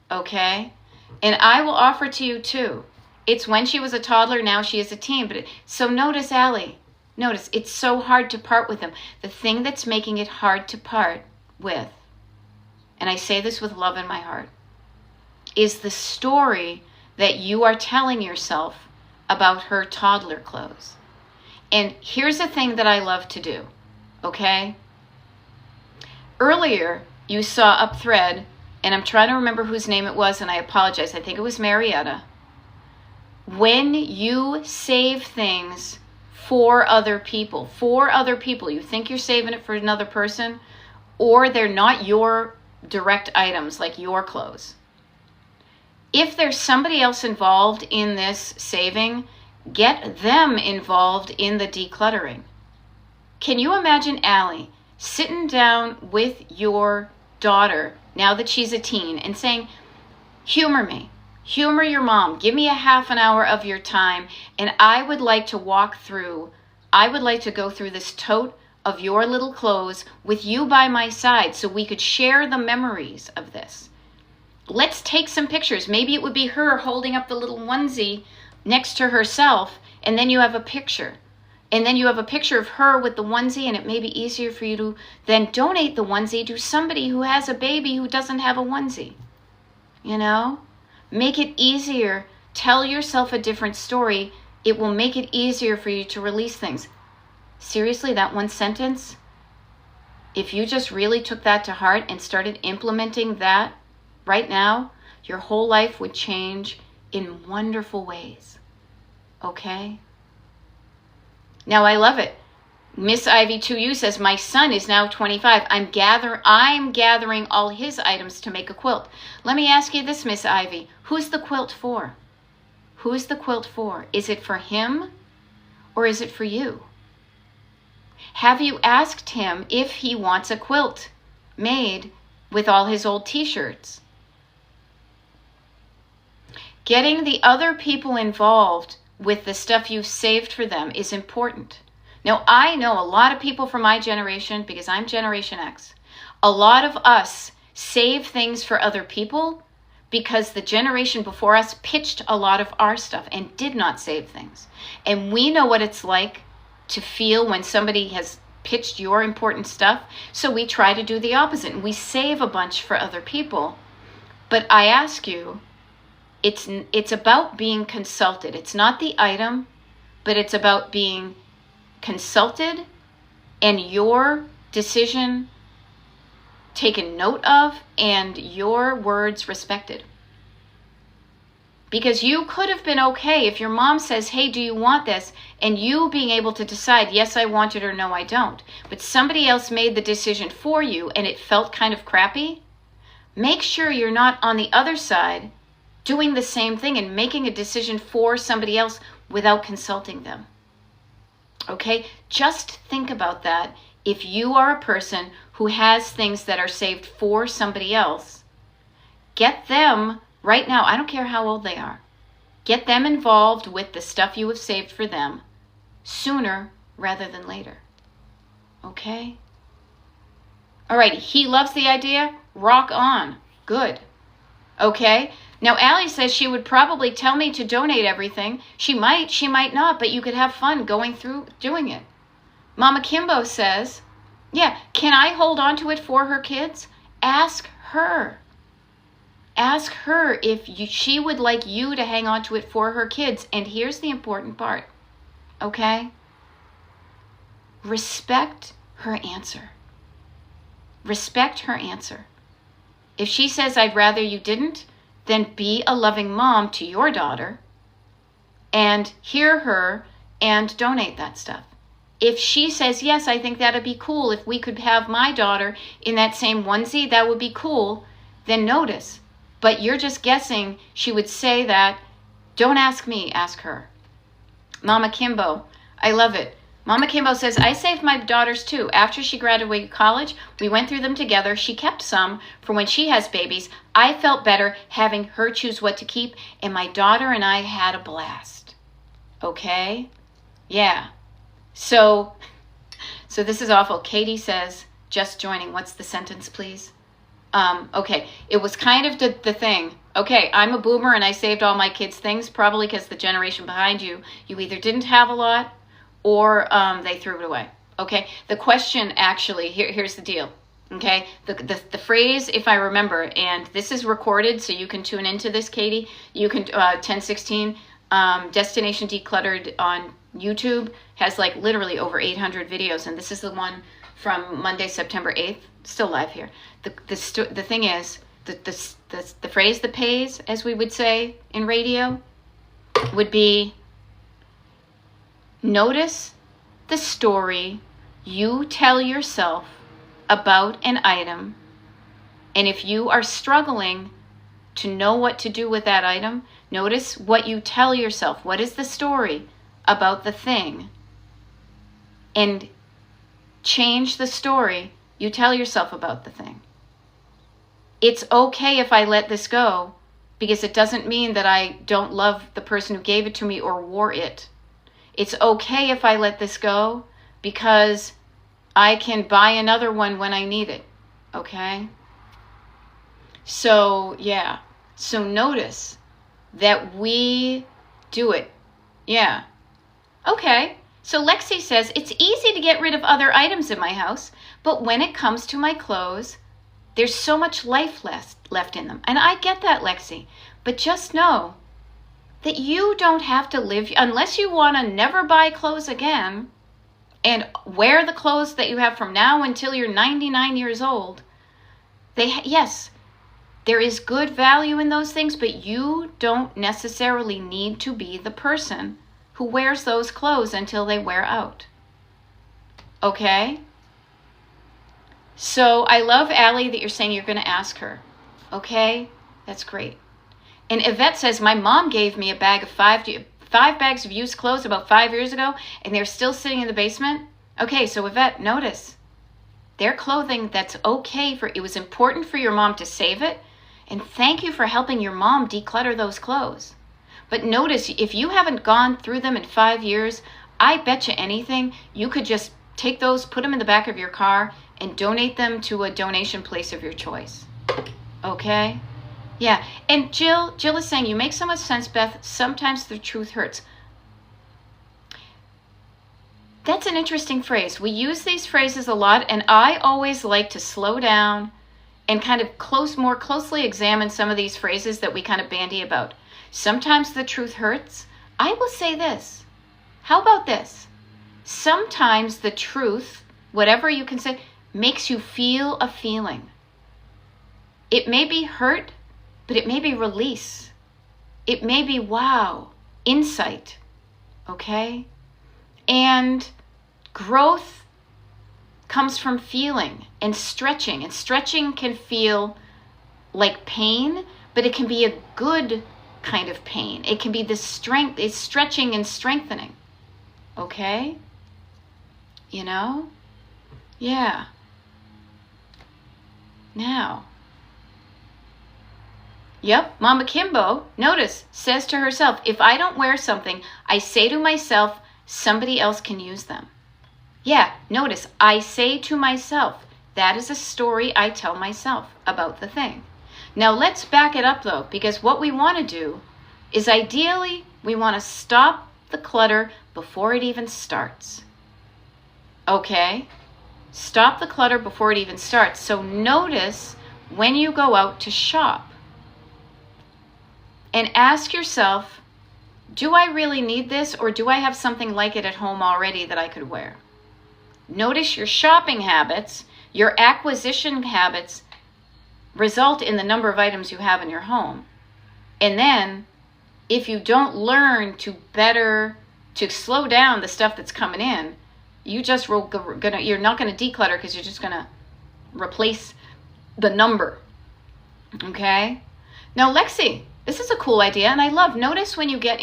Okay? And I will offer to you too. It's when she was a toddler, now she is a teen. So notice, Allie, notice, it's so hard to part with them. The thing that's making it hard to part with, and I say this with love in my heart, is the story that you are telling yourself about her toddler clothes. And here's the thing that I love to do, okay? Earlier, you saw up thread, and I'm trying to remember whose name it was, and I apologize. I think it was Marietta. When you save things for other people, you think you're saving it for another person, or they're not your direct items, like your clothes. If there's somebody else involved in this saving, get them involved in the decluttering. Can you imagine Allie sitting down with your daughter, now that she's a teen, and saying, humor me, humor your mom, give me a half an hour of your time, and I would like to go through this tote of your little clothes with you by my side so we could share the memories of this. Let's take some pictures. Maybe it would be her holding up the little onesie next to herself, and then you have a picture. And then you have a picture of her with the onesie, and it may be easier for you to then donate the onesie to somebody who has a baby who doesn't have a onesie. You know? Make it easier. Tell yourself a different story. It will make it easier for you to release things. Seriously, that one sentence, if you just really took that to heart and started implementing that right now, your whole life would change in wonderful ways. Okay? Now, I love it. Miss Ivy 2U says, my son is now 25. I'm gathering all his items to make a quilt. Let me ask you this, Miss Ivy. Who's the quilt for? Who's the quilt for? Is it for him or is it for you? Have you asked him if he wants a quilt made with all his old t-shirts? Getting the other people involved with the stuff you've saved for them is important. Now, I know a lot of people from my generation, because I'm Generation X, a lot of us save things for other people because the generation before us pitched a lot of our stuff and did not save things. And we know what it's like to feel when somebody has pitched your important stuff, so we try to do the opposite, and we save a bunch for other people. But I ask you, it's about being consulted. It's not the item, but it's about being consulted and your decision taken note of and your words respected. Because you could have been okay if your mom says, hey, do you want this? And you being able to decide, yes, I want it, or no, I don't. But somebody else made the decision for you and it felt kind of crappy. Make sure you're not on the other side doing the same thing and making a decision for somebody else without consulting them. Okay? Just think about that. If you are a person who has things that are saved for somebody else, get them right now. I don't care how old they are. Get them involved with the stuff you have saved for them sooner rather than later. Okay? All right. He loves the idea. Rock on. Good. Okay? Now, Allie says she would probably tell me to donate everything. She might not, but you could have fun going through doing it. Mama Kimbo says, yeah, can I hold on to it for her kids? Ask her. Ask her if she would like you to hang on to it for her kids. And here's the important part, okay? Respect her answer. Respect her answer. If she says, I'd rather you didn't, then be a loving mom to your daughter and hear her and donate that stuff. If she says, yes, I think that'd be cool. If we could have my daughter in that same onesie, that would be cool. Then notice. But you're just guessing she would say that. Don't ask me, ask her. Mama Kimbo, I love it. Mama Kimbo says, I saved my daughters too. After she graduated college, we went through them together. She kept some for when she has babies. I felt better having her choose what to keep, and my daughter and I had a blast. Okay? Yeah. So this is awful. Katie says, just joining. What's the sentence, please? Okay. It was kind of the thing. Okay, I'm a boomer and I saved all my kids' things, probably because the generation behind you either didn't have a lot or they threw it away. Okay, the question actually, here's the deal. Okay, the phrase, if I remember, and this is recorded, so you can tune into this, Katie. You can 1016 Destination Decluttered on YouTube has like literally over 800 videos, and this is the one from Monday, September 8th. Still live here. The thing is, the phrase that pays, as we would say in radio, would be, notice the story you tell yourself about an item, and if you are struggling to know what to do with that item, notice what you tell yourself. What is the story about the thing? And change the story you tell yourself about the thing. It's okay if I let this go, because it doesn't mean that I don't love the person who gave it to me or wore it. It's okay if I let this go, because I can buy another one when I need it. Okay? So, yeah. So notice that we do it. Yeah. Okay. So Lexi says, it's easy to get rid of other items in my house, but when it comes to my clothes, there's so much life left in them. And I get that, Lexi. But just know that you don't have to live, unless you want to never buy clothes again and wear the clothes that you have from now until you're 99 years old. Yes, there is good value in those things, but you don't necessarily need to be the person who wears those clothes until they wear out. Okay? So I love, Allie, that you're saying you're going to ask her. Okay? That's great. And Yvette says, my mom gave me a bag of five bags of used clothes about 5 years ago, and they're still sitting in the basement. Okay, so Yvette, notice. They're clothing that's okay for, it was important for your mom to save it, and thank you for helping your mom declutter those clothes. But notice, if you haven't gone through them in 5 years, I bet you anything, you could just take those, put them in the back of your car, and donate them to a donation place of your choice. Okay? Yeah. And Jill is saying, you make so much sense, Beth. Sometimes the truth hurts. That's an interesting phrase. We use these phrases a lot, and I always like to slow down and kind of more closely examine some of these phrases that we kind of bandy about. Sometimes the truth hurts. I will say this. How about this? Sometimes the truth, whatever you can say, makes you feel a feeling. It may be hurt, but it may be release. It may be, wow, insight. Okay? And growth comes from feeling and stretching. And stretching can feel like pain, but it can be a good kind of pain. It can be the strength, it's stretching and strengthening. Okay? You know? Yeah. Now. Yep, Mama Kimbo, notice, says to herself, if I don't wear something, I say to myself, somebody else can use them. Yeah, notice, I say to myself, that is a story I tell myself about the thing. Now let's back it up though, because what we want to do is ideally, we want to stop the clutter before it even starts. Okay? Stop the clutter before it even starts. So notice when you go out to shop and ask yourself, do I really need this, or do I have something like it at home already that I could wear? Notice your shopping habits, your acquisition habits result in the number of items you have in your home. And then if you don't learn to slow down the stuff that's coming in, you're not going to declutter, because you're just going to replace the number. Okay? Now, Lexi, this is a cool idea, and I love, notice when you get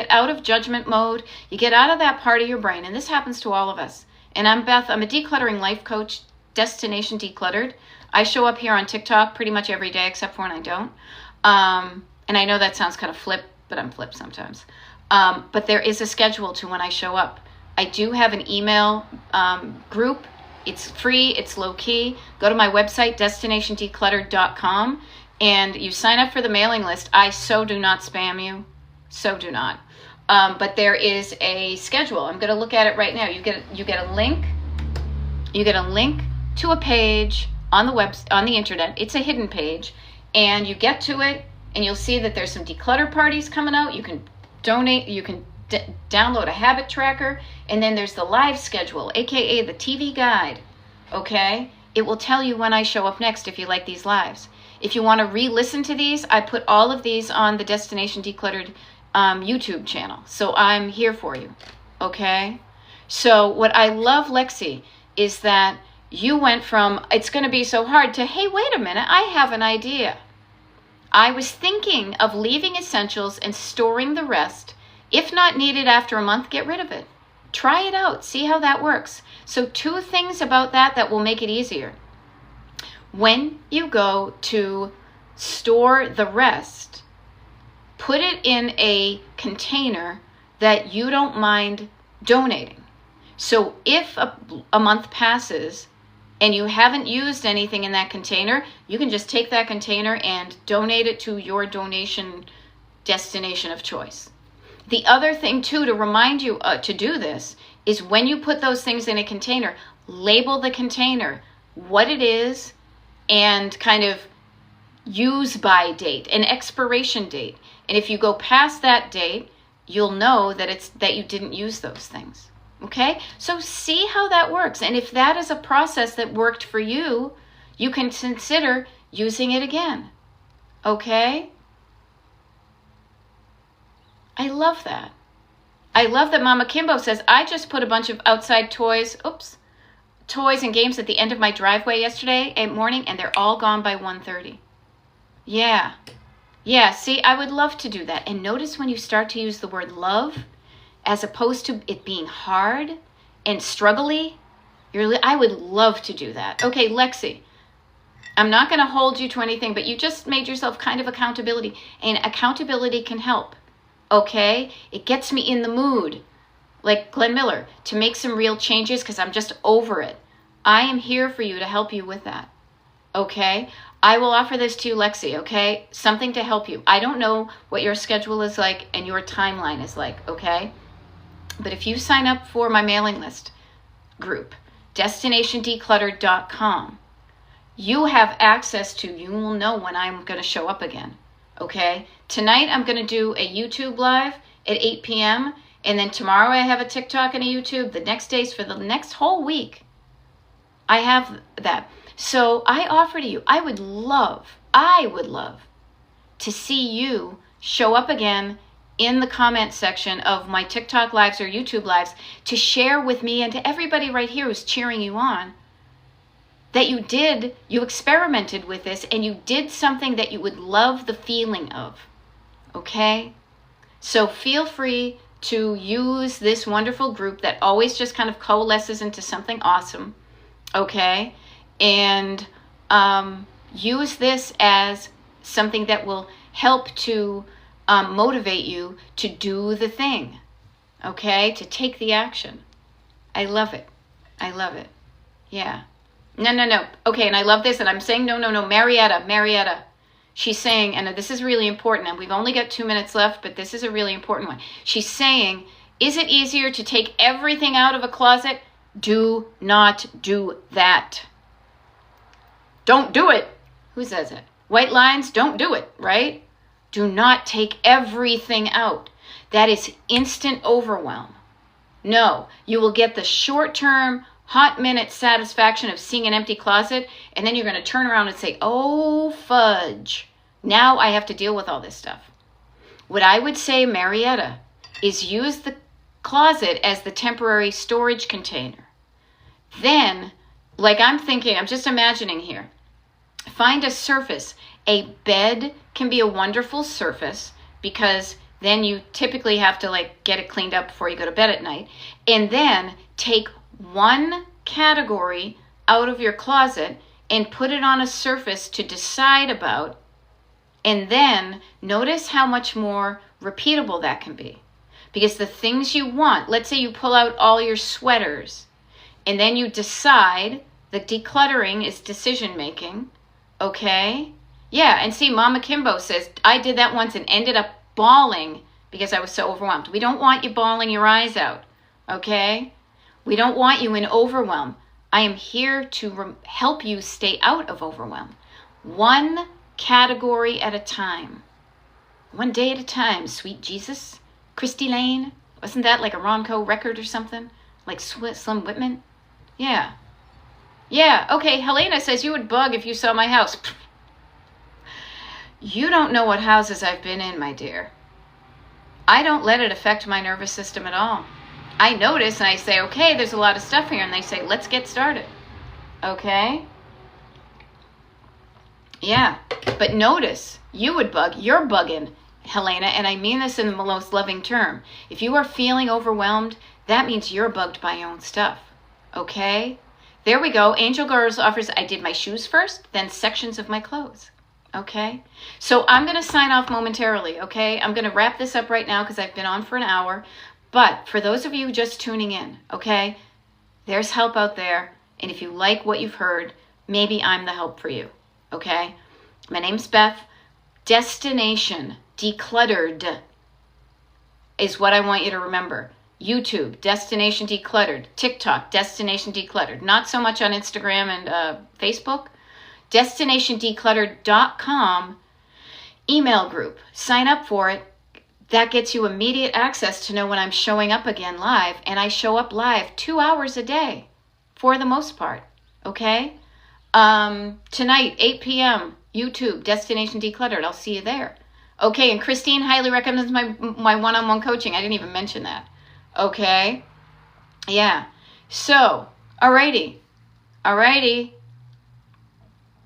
out of judgment mode, you get out of that part of your brain, and this happens to all of us. And I'm Beth, I'm a decluttering life coach, Destination Decluttered. I show up here on TikTok pretty much every day, except for when I don't. And I know that sounds kind of flip, but I'm flip sometimes. But there is a schedule to when I show up. I do have an email group. It's free, it's low key. Go to my website, destinationdecluttered.com, and you sign up for the mailing list. I so do not spam you. So do not. But there is a schedule. I'm going to look at it right now. You get a link. You get a link to a page on the internet. It's a hidden page, and you get to it, and you'll see that there's some declutter parties coming out. You can donate. You can download a habit tracker, and then there's the live schedule, aka the TV guide. okay? It will tell you when I show up next if you like these lives. If you want to re-listen to these, I put all of these on the Destination Decluttered YouTube channel. So I'm here for you, okay? So what I love, Lexi, is that you went from, it's going to be so hard, to, hey, wait a minute, I have an idea. I was thinking of leaving essentials and storing the rest. If not needed after a month, get rid of it. Try it out. See how that works. So 2 things about that will make it easier. When you go to store the rest, put it in a container that you don't mind donating. So if a month passes and you haven't used anything in that container, you can just take that container and donate it to your donation destination of choice. The other thing too, to remind you to do this, is when you put those things in a container, label the container, what it is, and kind of use by date, an expiration date. And if you go past that date, you'll know that you didn't use those things. Okay? So see how that works. And if that is a process that worked for you, you can consider using it again. Okay? I love that. I love that Mama Kimbo says, I just put a bunch of outside toys and games at the end of my driveway yesterday morning, and they're all gone by 1:30. Yeah. Yeah, see, I would love to do that. And notice when you start to use the word love, as opposed to it being hard and struggly, I would love to do that. Okay, Lexi, I'm not going to hold you to anything, but you just made yourself kind of accountability, and accountability can help. Okay? It gets me in the mood, like Glenn Miller, to make some real changes because I'm just over it. I am here for you to help you with that. Okay? I will offer this to you, Lexi, okay? Something to help you. I don't know what your schedule is like and your timeline is like, okay? But if you sign up for my mailing list group, destinationdecluttered.com, you have access to, you will know when I'm going to show up again. Okay, tonight I'm going to do a YouTube live at 8 p.m. And then tomorrow I have a TikTok and a YouTube. The next days for the next whole week, I have that. So I offer to you, I would love to see you show up again in the comment section of my TikTok lives or YouTube lives to share with me and to everybody right here who's cheering you on that you experimented with this and you did something that you would love the feeling of, okay? So feel free to use this wonderful group that always just kind of coalesces into something awesome, okay? And use this as something that will help to motivate you to do the thing, okay? To take the action. I love it. I love it. Yeah. No. Okay, and I love this, and I'm saying no. Marietta. She's saying, and this is really important, and we've only got 2 minutes left, but this is a really important one. She's saying, is it easier to take everything out of a closet? Do not do that. Don't do it. Who says it? White lines, don't do it, right? Do not take everything out. That is instant overwhelm. No, you will get the short-term, hot-minute satisfaction of seeing an empty closet, and then you're going to turn around and say, oh, fudge. Now I have to deal with all this stuff. What I would say, Marietta, is use the closet as the temporary storage container. Then, like I'm just imagining here, find a surface. A bed can be a wonderful surface because then you typically have to get it cleaned up before you go to bed at night. And then take one category out of your closet and put it on a surface to decide about. And then notice how much more repeatable that can be. Because the things you want, let's say you pull out all your sweaters and then you decide that decluttering is decision making. Okay? Yeah, and see, Mama Kimbo says, I did that once and ended up bawling because I was so overwhelmed. We don't want you bawling your eyes out. Okay? We don't want you in overwhelm. I am here to help you stay out of overwhelm. One category at a time. One day at a time, sweet Jesus. Christy Lane. Wasn't that like a Ronco record or something? Like Slim Whitman? Yeah. Yeah, okay, Helena says you would bug if you saw my house. You don't know what houses I've been in, my dear. I don't let it affect my nervous system at all. I notice and I say, okay, there's a lot of stuff here. And they say, let's get started. Okay? Yeah. But notice, you would bug, you're bugging, Helena, and I mean this in the most loving term. If you are feeling overwhelmed, that means you're bugged by your own stuff. Okay? There we go. Angel Girls offers, I did my shoes first, then sections of my clothes. Okay? So I'm going to sign off momentarily, okay? I'm going to wrap this up right now because I've been on for an hour. But for those of you just tuning in, okay, there's help out there. And if you like what you've heard, maybe I'm the help for you, okay? My name's Beth. Destination Decluttered is what I want you to remember. YouTube, Destination Decluttered. TikTok, Destination Decluttered. Not so much on Instagram and Facebook. DestinationDecluttered.com email group. Sign up for it. That gets you immediate access to know when I'm showing up again live. And I show up live 2 hours a day for the most part. Okay? Tonight, 8 p.m., YouTube, Destination Decluttered. I'll see you there. Okay, and Christine highly recommends my one-on-one coaching. I didn't even mention that. Okay? Yeah. So, alrighty.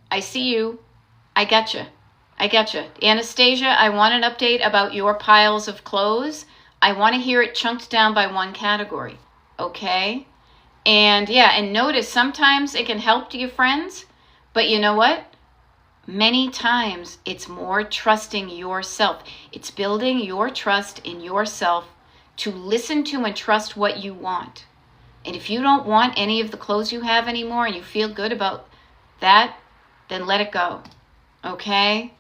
I see you. I gotcha. Anastasia, I want an update about your piles of clothes. I want to hear it chunked down by one category. Okay? And yeah, and notice sometimes it can help to your friends, but you know what? Many times it's more trusting yourself. It's building your trust in yourself to listen to and trust what you want. And if you don't want any of the clothes you have anymore and you feel good about that, then let it go. Okay?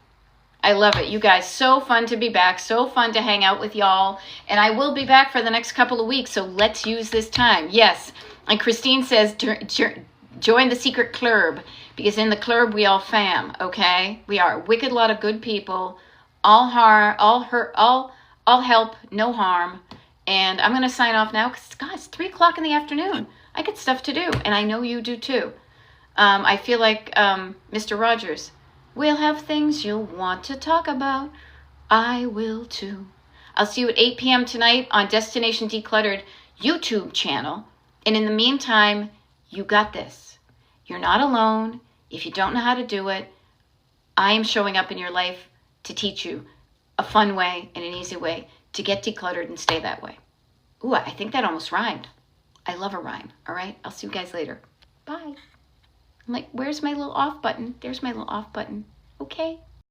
I love it. You guys, so fun to be back. So fun to hang out with y'all. And I will be back for the next couple of weeks, so let's use this time. Yes. And Christine says, join the secret club, because in the club we all fam, okay? We are a wicked lot of good people. All help, no harm. And I'm going to sign off now because, God, it's 3 o'clock in the afternoon. I got stuff to do, and I know you do too. I feel like Mr. Rogers. We'll have things you'll want to talk about. I will too. I'll see you at 8 p.m. tonight on Destination Decluttered YouTube channel. And in the meantime, you got this. You're not alone. If you don't know how to do it, I am showing up in your life to teach you a fun way and an easy way to get decluttered and stay that way. Ooh, I think that almost rhymed. I love a rhyme. All right, I'll see you guys later. Bye. I'm like, where's my little off button? There's my little off button. Okay.